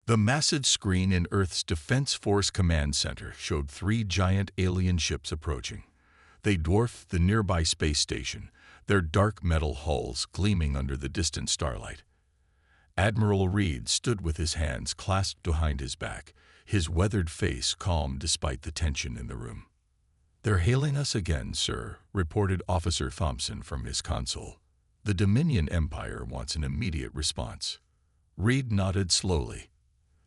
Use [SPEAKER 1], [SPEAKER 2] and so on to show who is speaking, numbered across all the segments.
[SPEAKER 1] The massive screen in Earth's Defense Force Command Center showed three giant alien ships approaching. They dwarfed the nearby space station, their dark metal hulls gleaming under the distant starlight. Admiral Reed stood with his hands clasped behind his back, his weathered face calm despite the tension in the room. "They're hailing us again, sir," reported Officer Thompson from his console. "The Dominion Empire wants an immediate response." Reed nodded slowly.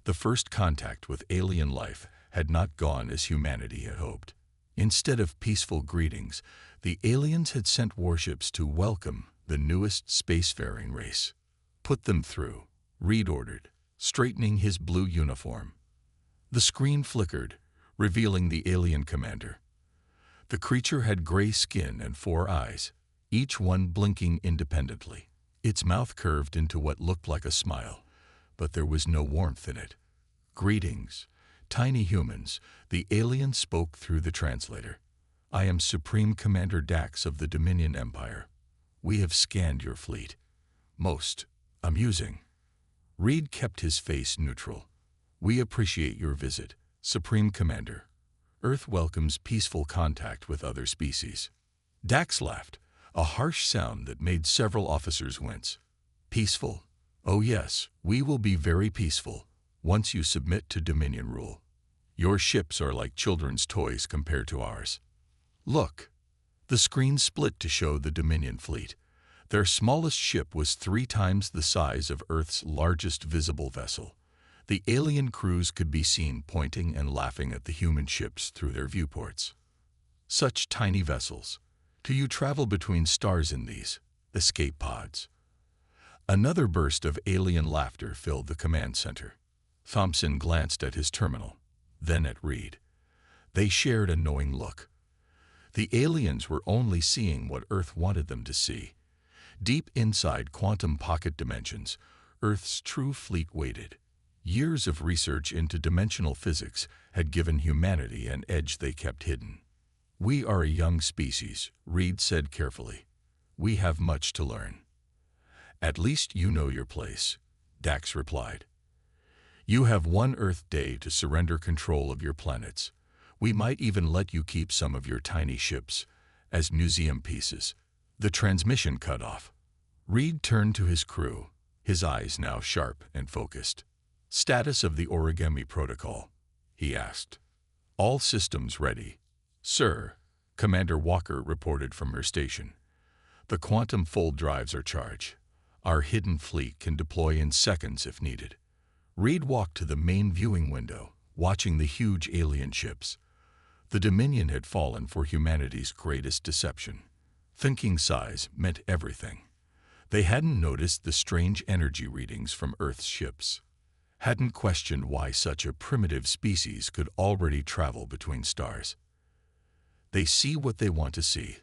[SPEAKER 1] The first contact with alien life had not gone as humanity had hoped. Instead of peaceful greetings, the aliens had sent warships to welcome the newest spacefaring race. "Put them through," Reed ordered, straightening his blue uniform. The screen flickered, revealing the alien commander. The creature had gray skin and 4 eyes, each one blinking independently. Its mouth curved into what looked like a smile, but there was no warmth in it. "Greetings, tiny humans," the alien spoke through the translator. "I am Supreme Commander Dax of the Dominion Empire. We have scanned your fleet. Most amusing." Reed kept his face neutral. "We appreciate your visit, Supreme Commander. Earth welcomes peaceful contact with other species." Dax laughed, a harsh sound that made several officers wince. "Peaceful? Oh yes, we will be very peaceful, once you submit to Dominion rule. Your ships are like children's toys compared to ours." "Look." The screen split to show the Dominion fleet. Their smallest ship was 3 times the size of Earth's largest visible vessel. The alien crews could be seen pointing and laughing at the human ships through their viewports. "Such tiny vessels. Do you travel between stars in these escape pods?" Another burst of alien laughter filled the command center. Thompson glanced at his terminal, then at Reed. They shared a knowing look. The aliens were only seeing what Earth wanted them to see. Deep inside quantum pocket dimensions, Earth's true fleet waited. Years of research into dimensional physics had given humanity an edge they kept hidden. "We are a young species," Reed said carefully. "We have much to learn." "At least you know your place," Dax replied. "You have 1 Earth day to surrender control of your planets. We might even let you keep some of your tiny ships as museum pieces." The transmission cut off. Reed turned to his crew, his eyes now sharp and focused. "Status of the origami protocol?" he asked. "All systems ready, sir," Commander Walker reported from her station. "The quantum fold drives are charged. Our hidden fleet can deploy in seconds if needed." Reed walked to the main viewing window, watching the huge alien ships. The Dominion had fallen for humanity's greatest deception. Thinking size meant everything. They hadn't noticed the strange energy readings from Earth's ships, hadn't questioned why such a primitive species could already travel between stars. "They see what they want to see,"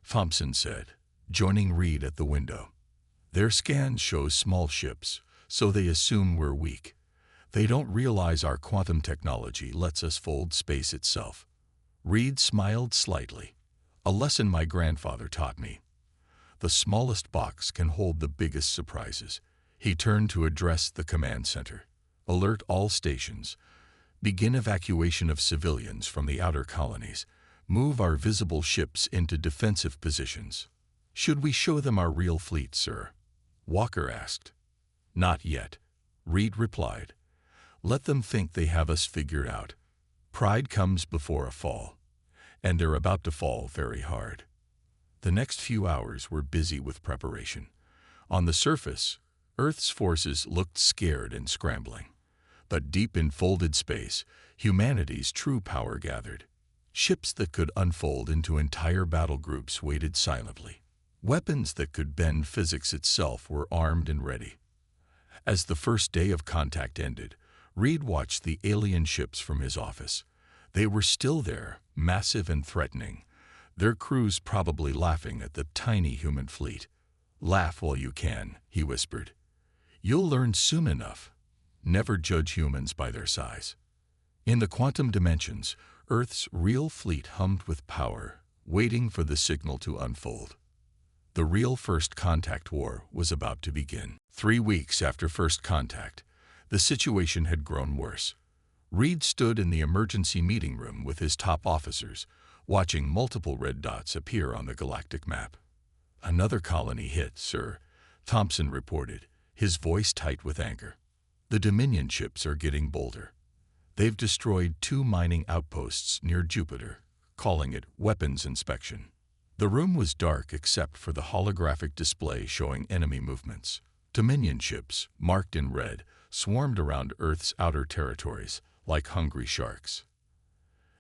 [SPEAKER 1] Thompson said, joining Reed at the window. "Their scans show small ships, so they assume we're weak. They don't realize our quantum technology lets us fold space itself." Reed smiled slightly. "A lesson my grandfather taught me. The smallest box can hold the biggest surprises." He turned to address the command center. "Alert all stations. Begin evacuation of civilians from the outer colonies. Move our visible ships into defensive positions." "Should we show them our real fleet, sir?" Walker asked. "Not yet," Reed replied. "Let them think they have us figured out. Pride comes before a fall, and they're about to fall very hard." The next few hours were busy with preparation. On the surface, Earth's forces looked scared and scrambling. But deep in folded space, humanity's true power gathered. Ships that could unfold into entire battle groups waited silently. Weapons that could bend physics itself were armed and ready. As the first day of contact ended, Reed watched the alien ships from his office. They were still there, massive and threatening, their crews probably laughing at the tiny human fleet. "Laugh while you can," he whispered. "You'll learn soon enough. Never judge humans by their size." In the quantum dimensions, Earth's real fleet hummed with power, waiting for the signal to unfold. The real first contact war was about to begin. 3 weeks after first contact, The situation had grown worse. Reed stood in the emergency meeting room with his top officers, watching multiple red dots appear on the galactic map. "Another colony hit, sir," Thompson reported, his voice tight with anger. "The Dominion ships are getting bolder. They've destroyed 2 mining outposts near Jupiter, calling it weapons inspection." The room was dark except for the holographic display showing enemy movements. Dominion ships, marked in red, swarmed around Earth's outer territories like hungry sharks.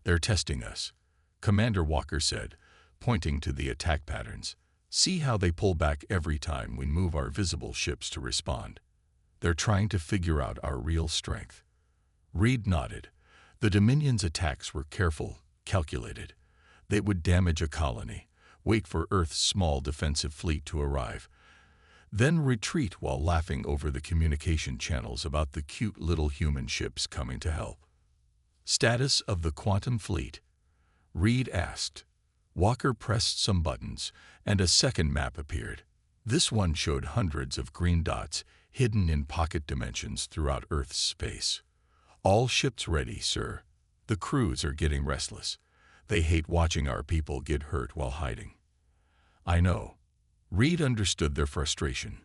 [SPEAKER 1] "They're testing us," Commander Walker said, pointing to the attack patterns. "See how they pull back every time we move our visible ships to respond. They're trying to figure out our real strength." Reed nodded. The Dominion's attacks were careful, calculated. They would damage a colony, wait for Earth's small defensive fleet to arrive, then retreat while laughing over the communication channels about the cute little human ships coming to help. "Status of the quantum fleet?" Reed asked. Walker pressed some buttons, and a second map appeared. This one showed hundreds of green dots hidden in pocket dimensions throughout Earth's space. "All ships ready, sir. The crews are getting restless. They hate watching our people get hurt while hiding." "I know." Reed understood their frustration.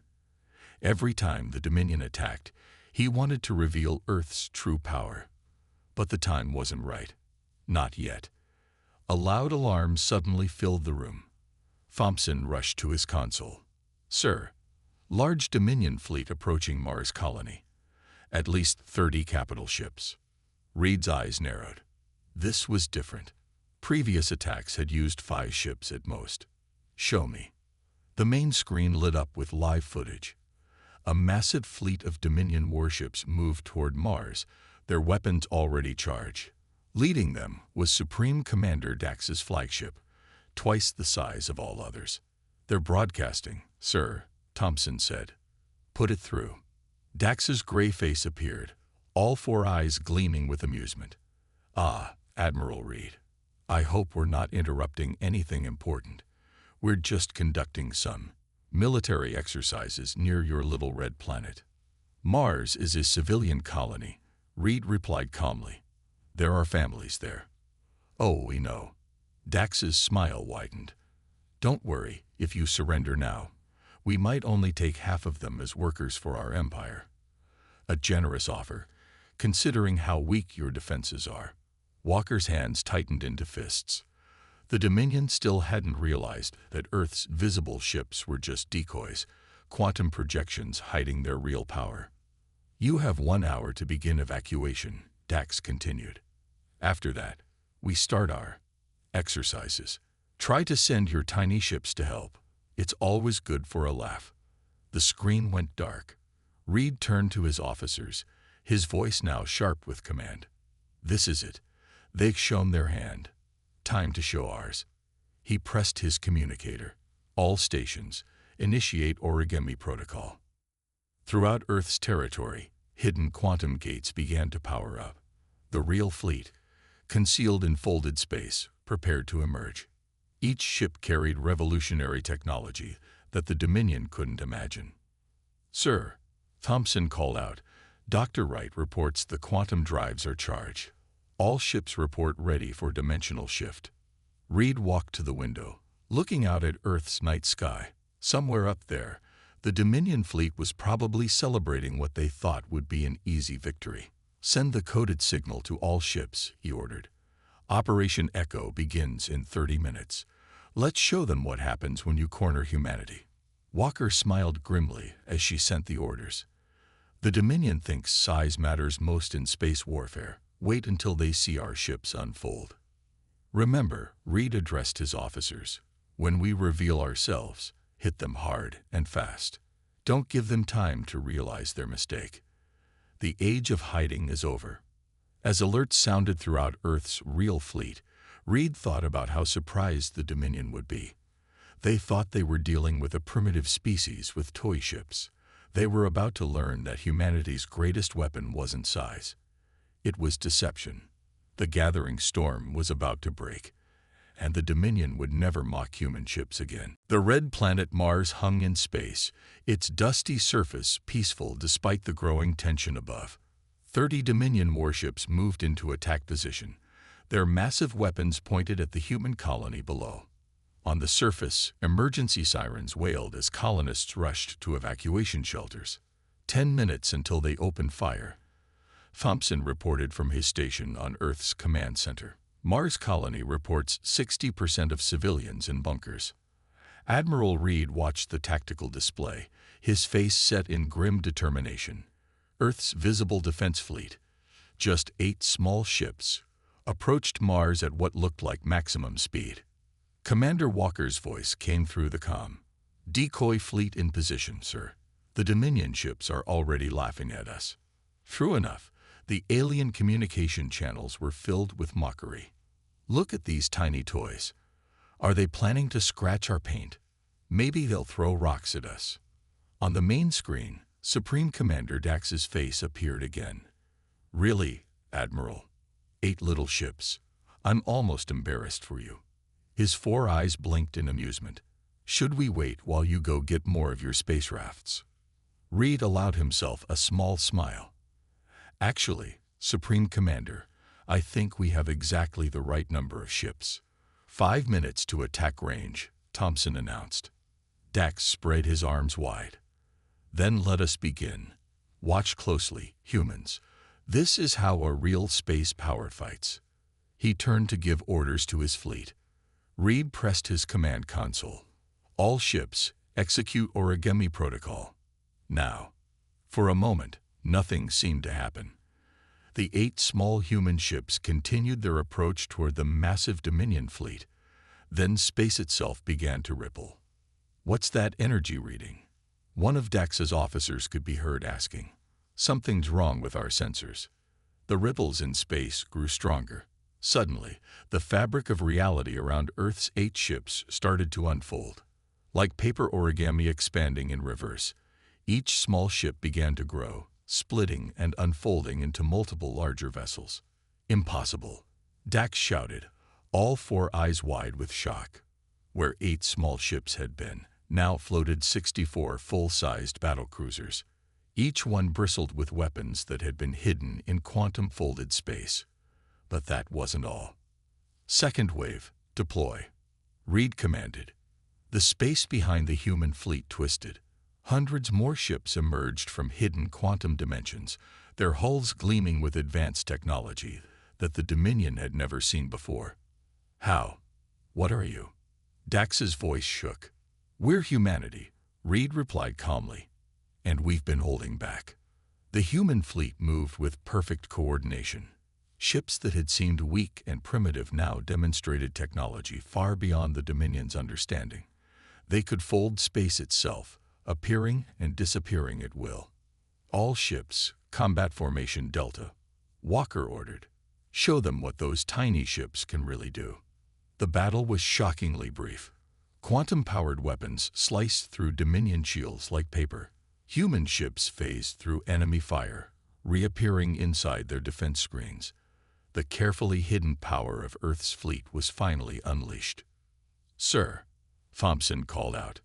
[SPEAKER 1] Every time the Dominion attacked, he wanted to reveal Earth's true power. But the time wasn't right. Not yet. A loud alarm suddenly filled the room. Thompson rushed to his console. "Sir, large Dominion fleet approaching Mars colony. At least 30 capital ships." Reed's eyes narrowed. This was different. Previous attacks had used 5 ships at most. "Show me." The main screen lit up with live footage. A massive fleet of Dominion warships moved toward Mars, their weapons already charged. Leading them was Supreme Commander Dax's flagship, twice the size of all others. "They're broadcasting, sir," Thompson said. "Put it through." Dax's gray face appeared, all 4 eyes gleaming with amusement. "Ah, Admiral Reed. I hope we're not interrupting anything important. We're just conducting some military exercises near your little red planet." "Mars is a civilian colony," Reed replied calmly. "There are families there." "Oh, we know." Dax's smile widened. "Don't worry if you surrender now. We might only take half of them as workers for our empire." A generous offer, considering how weak your defenses are. Walker's hands tightened into fists. The Dominion still hadn't realized that Earth's visible ships were just decoys, quantum projections hiding their real power. "You have 1 hour to begin evacuation," Dax continued. "After that, we start our exercises. Try to send your tiny ships to help. It's always good for a laugh." The screen went dark. Reed turned to his officers, his voice now sharp with command. "This is it. They've shown their hand. Time to show ours." He pressed his communicator. "All stations, initiate origami protocol." Throughout Earth's territory, hidden quantum gates began to power up. The real fleet, concealed in folded space, prepared to emerge. Each ship carried revolutionary technology that the Dominion couldn't imagine. "Sir," Thompson called out, "Dr. Wright reports the quantum drives are charged. All ships report ready for dimensional shift." Reed walked to the window, looking out at Earth's night sky. Somewhere up there, the Dominion fleet was probably celebrating what they thought would be an easy victory. "Send the coded signal to all ships," he ordered. "Operation Echo begins in 30 minutes. Let's show them what happens when you corner humanity." Walker smiled grimly as she sent the orders. "The Dominion thinks size matters most in space warfare. Wait until they see our ships unfold." "Remember," Reed addressed his officers, "when we reveal ourselves, hit them hard and fast. Don't give them time to realize their mistake. The age of hiding is over." As alerts sounded throughout Earth's real fleet, Reed thought about how surprised the Dominion would be. They thought they were dealing with a primitive species with toy ships. They were about to learn that humanity's greatest weapon wasn't size. It was deception. The gathering storm was about to break, and the Dominion would never mock human ships again. The red planet Mars hung in space, its dusty surface peaceful despite the growing tension above. 30 Dominion warships moved into attack position, their massive weapons pointed at the human colony below. On the surface, emergency sirens wailed as colonists rushed to evacuation shelters. 10 minutes until they opened fire. Thompson reported from his station on Earth's command center. Mars colony reports 60% of civilians in bunkers. Admiral Reed watched the tactical display, his face set in grim determination. Earth's visible defense fleet, just 8 small ships, approached Mars at what looked like maximum speed. Commander Walker's voice came through the comm. "Decoy fleet in position, sir. The Dominion ships are already laughing at us." True enough, the alien communication channels were filled with mockery. "Look at these tiny toys. Are they planning to scratch our paint? Maybe they'll throw rocks at us." On the main screen, Supreme Commander Dax's face appeared again. "Really, Admiral? 8 little ships. I'm almost embarrassed for you." His 4 eyes blinked in amusement. "Should we wait while you go get more of your space rafts?" Reed allowed himself a small smile. "Actually, Supreme Commander, I think we have exactly the right number of ships." 5 minutes to attack range, Thompson announced. Dax spread his arms wide. "Then let us begin. Watch closely, humans. This is how a real space power fights." He turned to give orders to his fleet. Reed pressed his command console. "All ships, execute origami protocol. Now." For a moment, nothing seemed to happen. The 8 small human ships continued their approach toward the massive Dominion fleet. Then space itself began to ripple. "What's that energy reading?" One of Dax's officers could be heard asking. "Something's wrong with our sensors." The ripples in space grew stronger. Suddenly, the fabric of reality around Earth's 8 ships started to unfold. Like paper origami expanding in reverse, each small ship began to grow, splitting and unfolding into multiple larger vessels. "Impossible!" Dax shouted, all 4 eyes wide with shock. Where 8 small ships had been, now floated 64 full-sized battlecruisers. Each one bristled with weapons that had been hidden in quantum-folded space. But that wasn't all. "Second wave, deploy," Reed commanded. The space behind the human fleet twisted. Hundreds more ships emerged from hidden quantum dimensions, their hulls gleaming with advanced technology that the Dominion had never seen before. "How? What are you?" Dax's voice shook. "We're humanity," Reed replied calmly. "And we've been holding back." The human fleet moved with perfect coordination. Ships that had seemed weak and primitive now demonstrated technology far beyond the Dominion's understanding. They could fold space itself, appearing and disappearing at will. "All ships, combat formation Delta," Walker ordered. "Show them what those tiny ships can really do." The battle was shockingly brief. Quantum-powered weapons sliced through Dominion shields like paper. Human ships phased through enemy fire, reappearing inside their defense screens. The carefully hidden power of Earth's fleet was finally unleashed. "Sir," Thompson called out,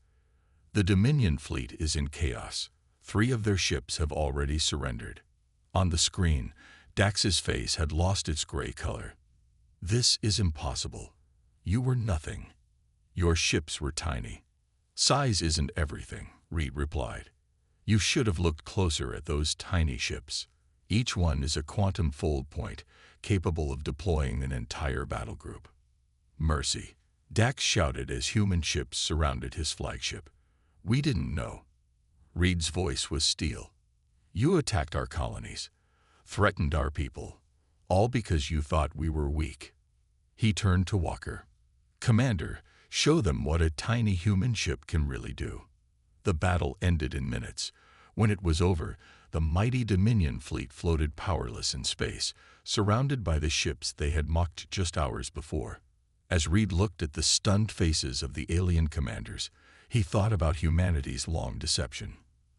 [SPEAKER 1] "the Dominion fleet is in chaos. 3 of their ships have already surrendered." On the screen, Dax's face had lost its gray color. "This is impossible. You were nothing. Your ships were tiny." "Size isn't everything," Reed replied. "You should have looked closer at those tiny ships. Each one is a quantum fold point, capable of deploying an entire battle group." "Mercy," Dax shouted as human ships surrounded his flagship. "We didn't know." Reed's voice was steel. "You attacked our colonies, threatened our people, all because you thought we were weak." He turned to Walker. "Commander, show them what a tiny human ship can really do." The battle ended in minutes. When it was over, the mighty Dominion fleet floated powerless in space, surrounded by the ships they had mocked just hours before. As Reed looked at the stunned faces of the alien commanders, he thought about humanity's long deception.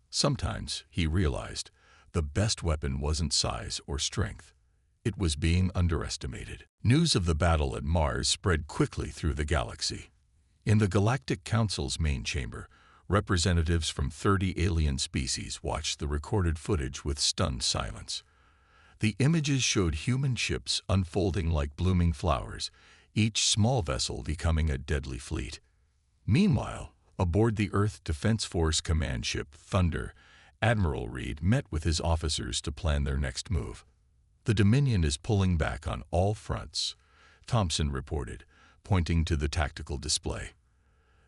[SPEAKER 1] Sometimes, he realized, the best weapon wasn't size or strength. It was being underestimated. News of the battle at Mars spread quickly through the galaxy. In the Galactic Council's main chamber, representatives from 30 alien species watched the recorded footage with stunned silence. The images showed human ships unfolding like blooming flowers, each small vessel becoming a deadly fleet. Meanwhile, aboard the Earth Defense Force command ship Thunder, Admiral Reed met with his officers to plan their next move. "The Dominion is pulling back on all fronts," Thompson reported, pointing to the tactical display.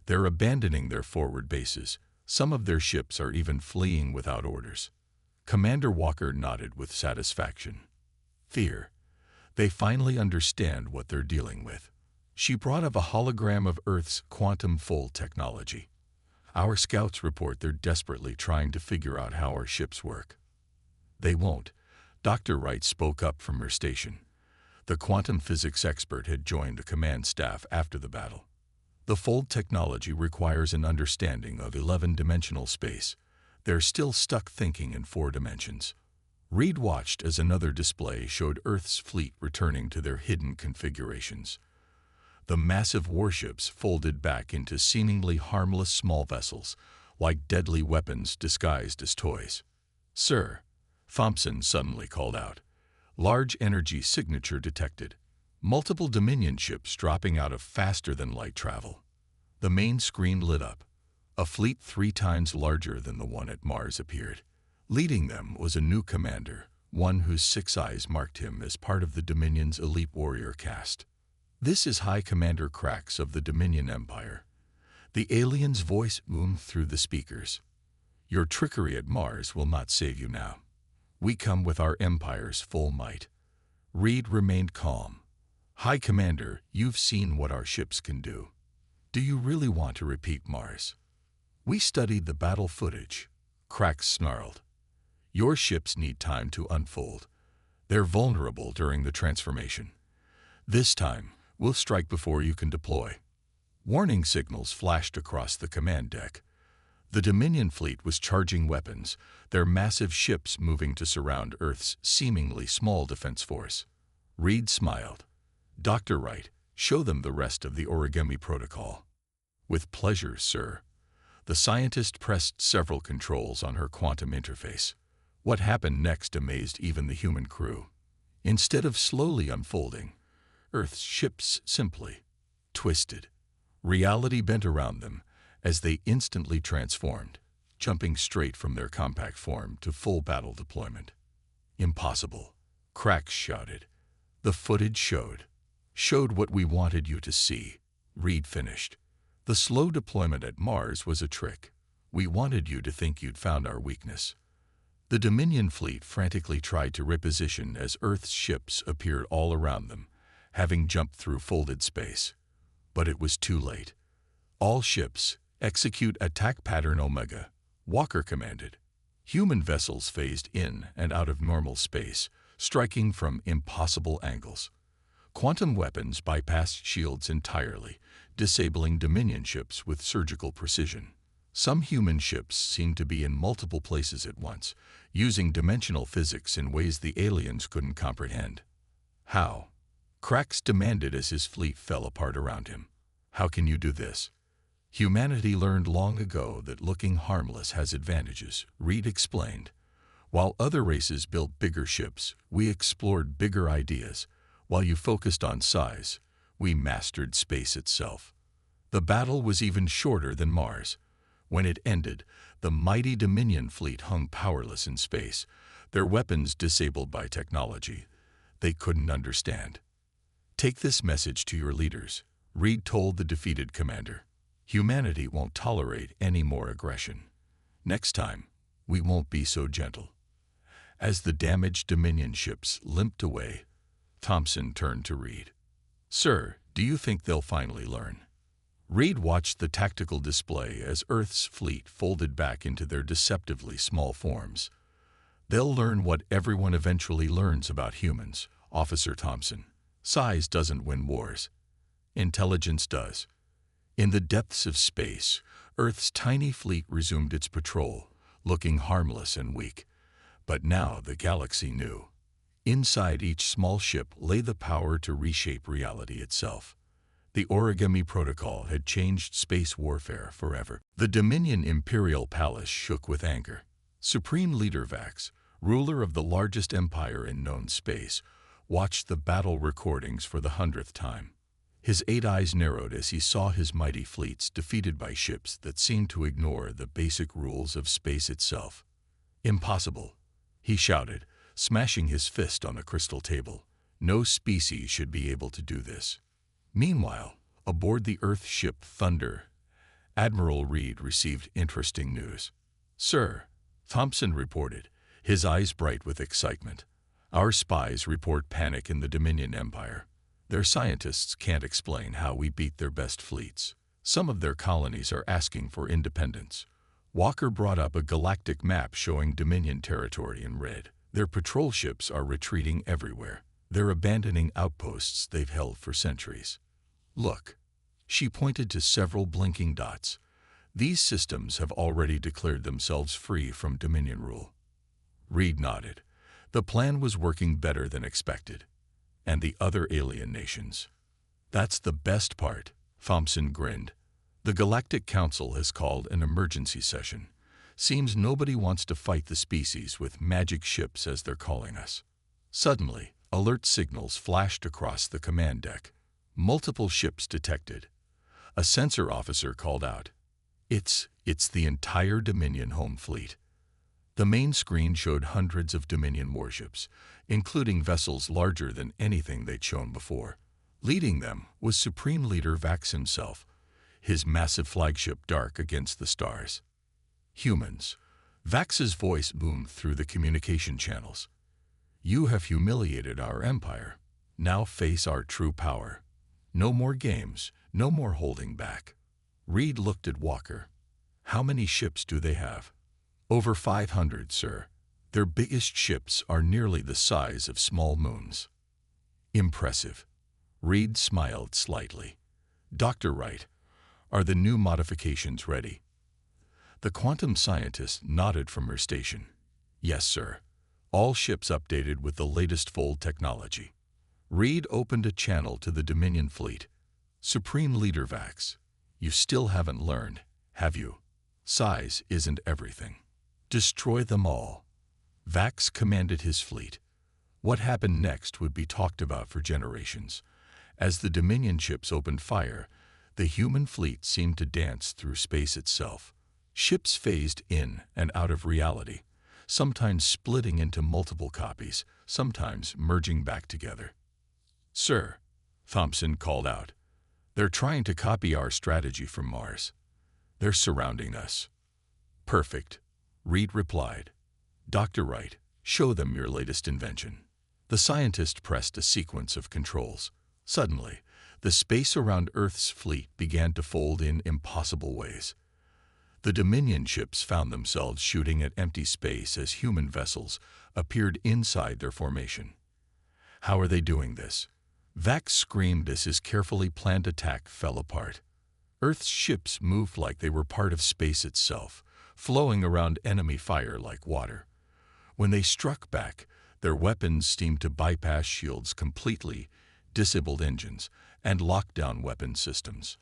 [SPEAKER 1] "They're abandoning their forward bases. Some of their ships are even fleeing without orders." Commander Walker nodded with satisfaction. "Fear. They finally understand what they're dealing with." She brought up a hologram of Earth's quantum fold technology. "Our scouts report they're desperately trying to figure out how our ships work." "They won't," Dr. Wright spoke up from her station. The quantum physics expert had joined the command staff after the battle. "The fold technology requires an understanding of 11-dimensional space. They're still stuck thinking in 4 dimensions." Reed watched as another display showed Earth's fleet returning to their hidden configurations. The massive warships folded back into seemingly harmless small vessels, like deadly weapons disguised as toys. "Sir," Thompson suddenly called out. "Large energy signature detected. Multiple Dominion ships dropping out of faster-than-light travel." The main screen lit up. A fleet 3 times larger than the one at Mars appeared. Leading them was a new commander, one whose 6 eyes marked him as part of the Dominion's elite warrior caste. "This is High Commander Krax of the Dominion Empire." The alien's voice boomed through the speakers. "Your trickery at Mars will not save you now. We come with our Empire's full might." Reed remained calm. "High Commander, you've seen what our ships can do. Do you really want to repeat Mars?" "We studied the battle footage," Krax snarled. "Your ships need time to unfold. They're vulnerable during the transformation. This time, we'll strike before you can deploy." Warning signals flashed across the command deck. The Dominion fleet was charging weapons, their massive ships moving to surround Earth's seemingly small defense force. Reed smiled. "Dr. Wright, show them the rest of the Origami Protocol." "With pleasure, sir." The scientist pressed several controls on her quantum interface. What happened next amazed even the human crew. Instead of slowly unfolding, Earth's ships simply twisted. Reality bent around them as they instantly transformed, jumping straight from their compact form to full battle deployment. "Impossible," Krax shouted. "The footage showed what we wanted you to see," Reed finished. "The slow deployment at Mars was a trick. We wanted you to think you'd found our weakness." The Dominion fleet frantically tried to reposition as Earth's ships appeared all around them, having jumped through folded space. But it was too late. "All ships, execute attack pattern Omega," Walker commanded. Human vessels phased in and out of normal space, striking from impossible angles. Quantum weapons bypassed shields entirely, disabling Dominion ships with surgical precision. Some human ships seemed to be in multiple places at once, using dimensional physics in ways the aliens couldn't comprehend. "How?" Krax demanded as his fleet fell apart around him. "How can you do this?" "Humanity learned long ago that looking harmless has advantages," Reed explained. "While other races built bigger ships, we explored bigger ideas. While you focused on size, we mastered space itself." The battle was even shorter than Mars. When it ended, the mighty Dominion fleet hung powerless in space, their weapons disabled by technology they couldn't understand. "Take this message to your leaders," Reed told the defeated commander. "Humanity won't tolerate any more aggression. Next time, we won't be so gentle." As the damaged Dominion ships limped away, Thompson turned to Reed. "Sir, do you think they'll finally learn?" Reed watched the tactical display as Earth's fleet folded back into their deceptively small forms. "They'll learn what everyone eventually learns about humans, Officer Thompson. Size doesn't win wars. Intelligence does." In the depths of space, Earth's tiny fleet resumed its patrol, looking harmless and weak. But now the galaxy knew. Inside each small ship lay the power to reshape reality itself. The Origami Protocol had changed space warfare forever. The Dominion Imperial Palace shook with anger. Supreme Leader Vax, ruler of the largest empire in known space, watched the battle recordings for the 100th time. His 8 eyes narrowed as he saw his mighty fleets defeated by ships that seemed to ignore the basic rules of space itself. "Impossible," he shouted, smashing his fist on a crystal table. "No species should be able to do this." Meanwhile, aboard the Earth ship Thunder, Admiral Reed received interesting news. "Sir," Thompson reported, his eyes bright with excitement, "our spies report panic in the Dominion Empire. Their scientists can't explain how we beat their best fleets. Some of their colonies are asking for independence." Walker brought up a galactic map showing Dominion territory in red. "Their patrol ships are retreating everywhere. They're abandoning outposts they've held for centuries. Look." She pointed to several blinking dots. "These systems have already declared themselves free from Dominion rule." Reed nodded. The plan was working better than expected. "And the other alien nations?" "That's the best part," Thompson grinned. "The Galactic Council has called an emergency session. Seems nobody wants to fight the species with magic ships as they're calling us." Suddenly, alert signals flashed across the command deck. Multiple ships detected. A sensor officer called out, It's the entire Dominion home fleet." The main screen showed hundreds of Dominion warships, including vessels larger than anything they'd shown before. Leading them was Supreme Leader Vax himself, his massive flagship dark against the stars. "Humans," Vax's voice boomed through the communication channels. "You have humiliated our empire. Now face our true power. No more games, no more holding back." Reed looked at Walker. "How many ships do they have?" "Over 500, sir. Their biggest ships are nearly the size of small moons." "Impressive." Reed smiled slightly. "Dr. Wright, are the new modifications ready?" The quantum scientist nodded from her station. "Yes, sir. All ships updated with the latest fold technology." Reed opened a channel to the Dominion fleet. "Supreme Leader Vax, you still haven't learned, have you? Size isn't everything. Destroy them all." Vax commanded his fleet. What happened next would be talked about for generations. As the Dominion ships opened fire, the human fleet seemed to dance through space itself. Ships phased in and out of reality, sometimes splitting into multiple copies, sometimes merging back together. "Sir," Thompson called out, "they're trying to copy our strategy from Mars. They're surrounding us." "Perfect," Reed replied. "Dr. Wright, show them your latest invention." The scientist pressed a sequence of controls. Suddenly, the space around Earth's fleet began to fold in impossible ways. The Dominion ships found themselves shooting at empty space as human vessels appeared inside their formation. "How are they doing this?" Vax screamed as his carefully planned attack fell apart. Earth's ships moved like they were part of space itself, flowing around enemy fire like water. When they struck back, their weapons seemed to bypass shields completely, disabled engines, and locked down weapon systems.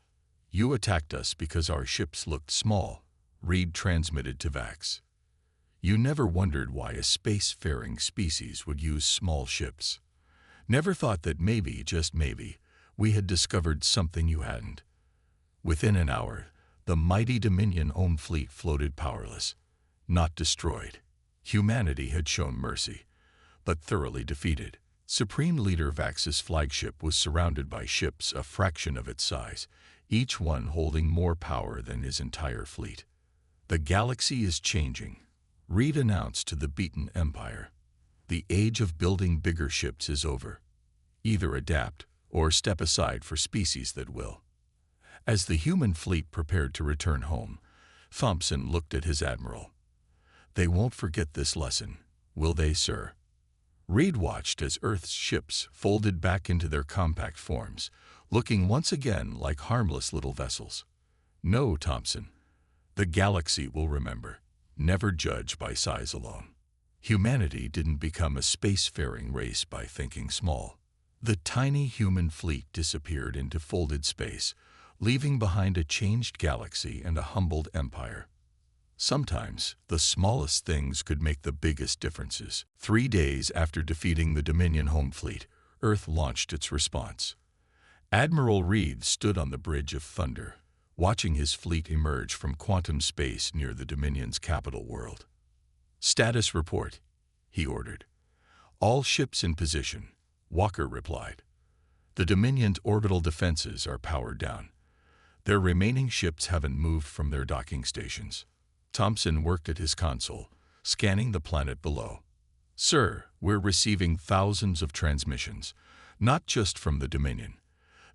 [SPEAKER 1] "You attacked us because our ships looked small," Reed transmitted to Vax. "You never wondered why a space-faring species would use small ships. Never thought that maybe, just maybe, we had discovered something you hadn't." Within an hour, the mighty Dominion home fleet floated powerless, not destroyed. Humanity had shown mercy, but thoroughly defeated. Supreme Leader Vax's flagship was surrounded by ships a fraction of its size, each one holding more power than his entire fleet. "The galaxy is changing," Reed announced to the beaten empire. "The age of building bigger ships is over. Either adapt or step aside for species that will." As the human fleet prepared to return home, Thompson looked at his admiral. "They won't forget this lesson, will they, sir?" Reed watched as Earth's ships folded back into their compact forms, looking once again like harmless little vessels. "No, Thompson. The galaxy will remember. Never judge by size alone." Humanity didn't become a spacefaring race by thinking small. The tiny human fleet disappeared into folded space, leaving behind a changed galaxy and a humbled empire. Sometimes, the smallest things could make the biggest differences. 3 days after defeating the Dominion home fleet, Earth launched its response. Admiral Reed stood on the Bridge of Thunder, watching his fleet emerge from quantum space near the Dominion's capital world. "Status report," he ordered. "All ships in position," Walker replied. "The Dominion's orbital defenses are powered down. Their remaining ships haven't moved from their docking stations." Thompson worked at his console, scanning the planet below. "Sir, we're receiving thousands of transmissions, not just from the Dominion.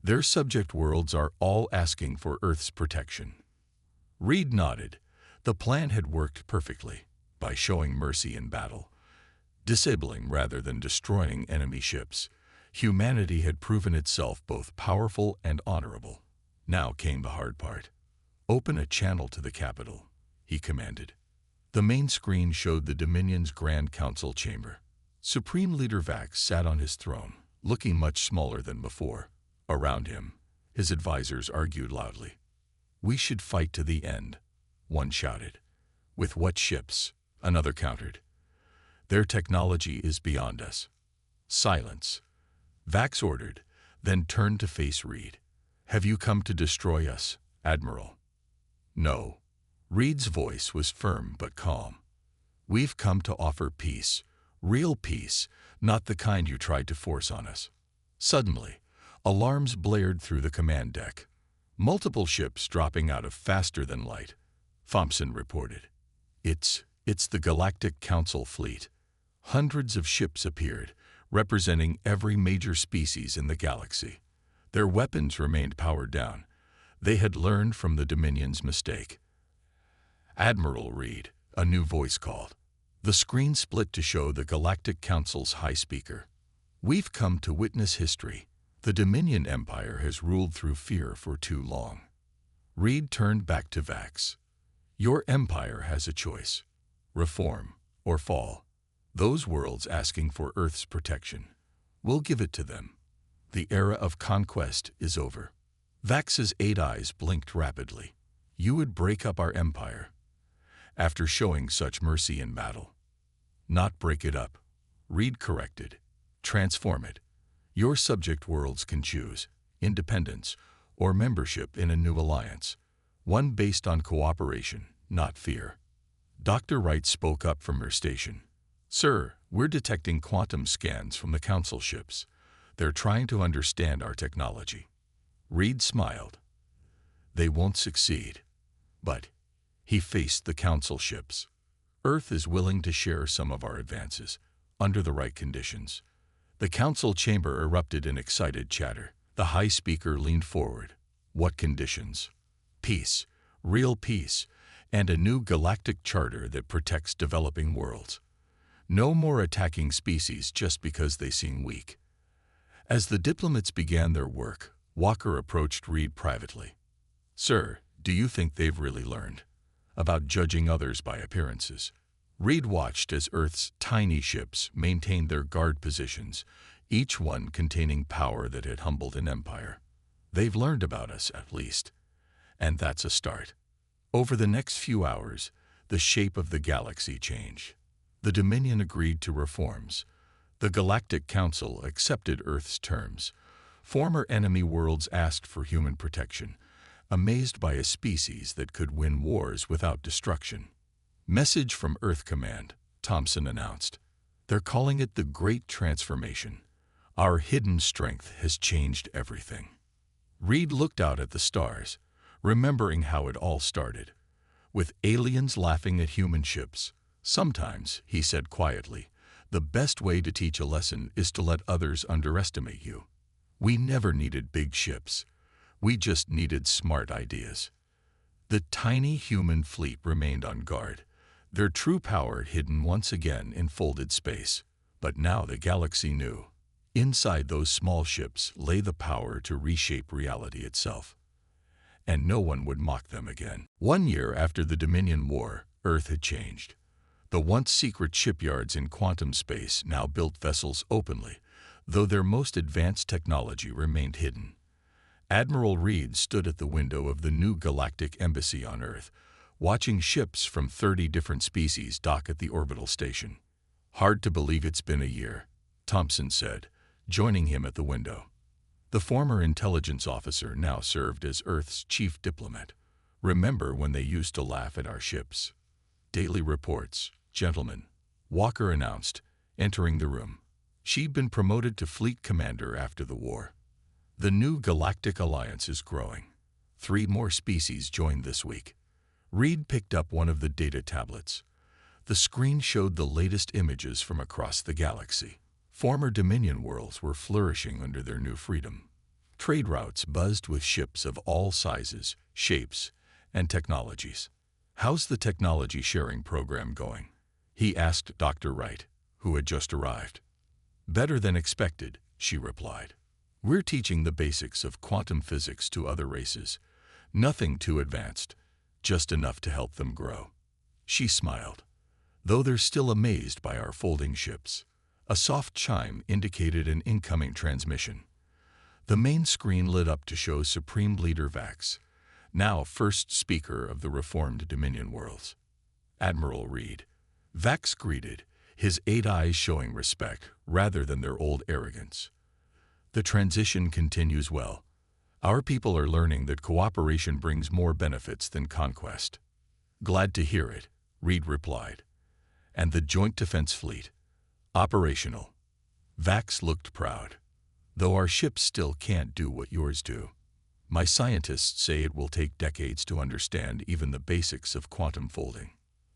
[SPEAKER 1] Their subject worlds are all asking for Earth's protection." Reed nodded. The plan had worked perfectly, by showing mercy in battle. Disabling rather than destroying enemy ships, humanity had proven itself both powerful and honorable. Now came the hard part. "Open a channel to the capital," he commanded. The main screen showed the Dominion's Grand Council chamber. Supreme Leader Vax sat on his throne, looking much smaller than before. Around him, his advisors argued loudly. "We should fight to the end," one shouted. "With what ships?" another countered. "Their technology is beyond us." "Silence," Vax ordered, then turned to face Reed. "Have you come to destroy us, Admiral?" "No." Reed's voice was firm but calm. "We've come to offer peace, real peace, not the kind you tried to force on us." Suddenly, alarms blared through the command deck. Multiple ships dropping out of faster than light. Thompson reported. It's the Galactic Council fleet." Hundreds of ships appeared, representing every major species in the galaxy. Their weapons remained powered down. They had learned from the Dominion's mistake. "Admiral Reed," a new voice called. The screen split to show the Galactic Council's high speaker. "We've come to witness history. The Dominion Empire has ruled through fear for too long." Reed turned back to Vax. "Your empire has a choice. Reform or fall. Those worlds asking for Earth's protection. We'll give it to them. The era of conquest is over." Vax's 8 eyes blinked rapidly. "You would break up our empire after showing such mercy in battle." "Not break it up," Reed corrected. "Transform it. Your subject worlds can choose independence or membership in a new alliance, one based on cooperation, not fear." Dr. Wright spoke up from her station. "Sir, we're detecting quantum scans from the Council ships. They're trying to understand our technology." Reed smiled. "They won't succeed." But he faced the Council ships. "Earth is willing to share some of our advances, under the right conditions." The Council chamber erupted in excited chatter. The high speaker leaned forward. "What conditions?" "Peace, real peace, and a new galactic charter that protects developing worlds. No more attacking species just because they seem weak." As the diplomats began their work, Walker approached Reed privately. "Sir, do you think they've really learned about judging others by appearances?" Reed watched as Earth's tiny ships maintained their guard positions, each one containing power that had humbled an empire. "They've learned about us, at least. And that's a start." Over the next few hours, the shape of the galaxy changed. The Dominion agreed to reforms. The Galactic Council accepted Earth's terms. Former enemy worlds asked for human protection, amazed by a species that could win wars without destruction. "Message from Earth Command," Thompson announced. "They're calling it the Great Transformation. Our hidden strength has changed everything." Reed looked out at the stars, remembering how it all started. With aliens laughing at human ships. "Sometimes," he said quietly, "the best way to teach a lesson is to let others underestimate you. We never needed big ships. We just needed smart ideas." The tiny human fleet remained on guard, their true power hidden once again in folded space. But now the galaxy knew. Inside those small ships lay the power to reshape reality itself. And no one would mock them again. 1 year after the Dominion War, Earth had changed. The once secret shipyards in quantum space now built vessels openly, though their most advanced technology remained hidden. Admiral Reed stood at the window of the new galactic embassy on Earth, watching ships from 30 different species dock at the orbital station. "Hard to believe it's been a year," Thompson said, joining him at the window. The former intelligence officer now served as Earth's chief diplomat. "Remember when they used to laugh at our ships?" "Daily reports, gentlemen," Walker announced, entering the room. She'd been promoted to fleet commander after the war. The new galactic alliance is growing. 3 more species joined this week. Reed picked up one of the data tablets. The screen showed the latest images from across the galaxy. Former Dominion worlds were flourishing under their new freedom. Trade routes buzzed with ships of all sizes, shapes, and technologies. "How's the technology sharing program going?" he asked Dr. Wright, who had just arrived. "Better than expected," she replied. "We're teaching the basics of quantum physics to other races. Nothing too advanced, just enough to help them grow." She smiled, though they're still amazed by our folding ships. A soft chime indicated an incoming transmission. The main screen lit up to show Supreme Leader Vax, now first speaker of the reformed Dominion worlds. "Admiral Reed." Vax greeted, his 8 eyes showing respect rather than their old arrogance. "The transition continues well. Our people are learning that cooperation brings more benefits than conquest." "Glad to hear it," Reed replied. "And the Joint Defense Fleet? Operational?" Vax looked proud. "Though our ships still can't do what yours do. My scientists say it will take decades to understand even the basics of quantum folding."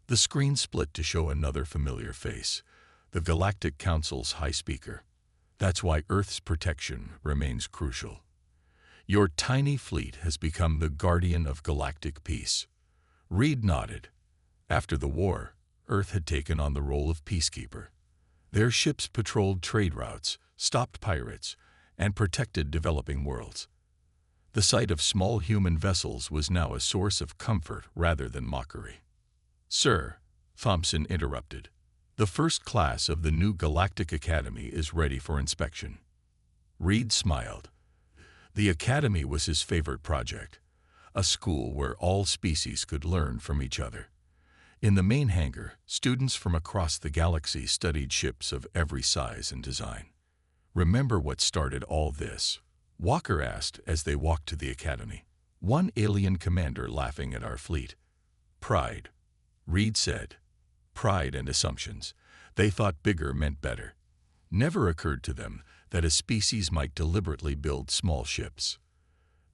[SPEAKER 1] The screen split to show another familiar face, the Galactic Council's High Speaker. "That's why Earth's protection remains crucial. Your tiny fleet has become the guardian of galactic peace." Reed nodded. After the war, Earth had taken on the role of peacekeeper. Their ships patrolled trade routes, stopped pirates, and protected developing worlds. The sight of small human vessels was now a source of comfort rather than mockery. "Sir," Thompson interrupted, "the first class of the new Galactic Academy is ready for inspection." Reed smiled. The Academy was his favorite project, a school where all species could learn from each other. In the main hangar, students from across the galaxy studied ships of every size and design. "Remember what started all this?" Walker asked as they walked to the Academy. "One alien commander laughing at our fleet." "Pride," Reed said. "Pride and assumptions. They thought bigger meant better. Never occurred to them that a species might deliberately build small ships."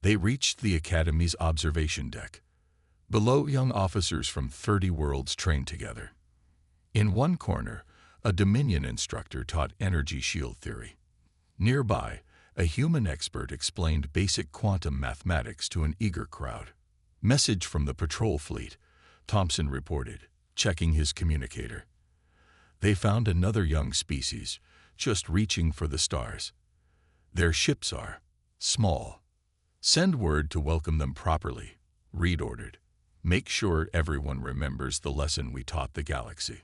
[SPEAKER 1] They reached the Academy's observation deck. Below, young officers from 30 worlds trained together. In one corner, a Dominion instructor taught energy shield theory. Nearby, a human expert explained basic quantum mathematics to an eager crowd. "Message from the patrol fleet," Thompson reported, checking his communicator. "They found another young species, just reaching for the stars. Their ships are small. Send word to welcome them properly," Reed ordered. "Make sure everyone remembers the lesson we taught the galaxy."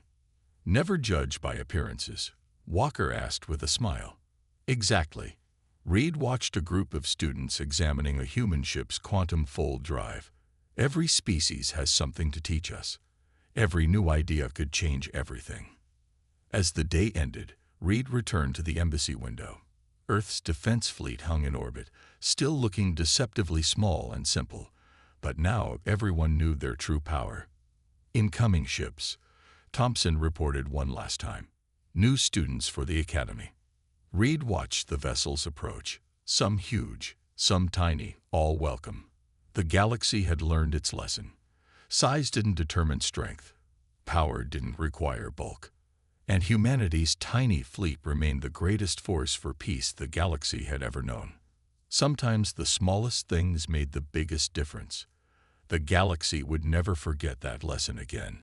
[SPEAKER 1] "Never judge by appearances," Walker asked with a smile. "Exactly." Reed watched a group of students examining a human ship's quantum fold drive. "Every species has something to teach us. Every new idea could change everything." As the day ended, Reed returned to the embassy window. Earth's defense fleet hung in orbit, still looking deceptively small and simple, but now everyone knew their true power. "Incoming ships," Thompson reported one last time. "New students for the Academy." Reed watched the vessels approach, some huge, some tiny, all welcome. The galaxy had learned its lesson. Size didn't determine strength. Power didn't require bulk. And humanity's tiny fleet remained the greatest force for peace the galaxy had ever known. Sometimes the smallest things made the biggest difference. The galaxy would never forget that lesson again.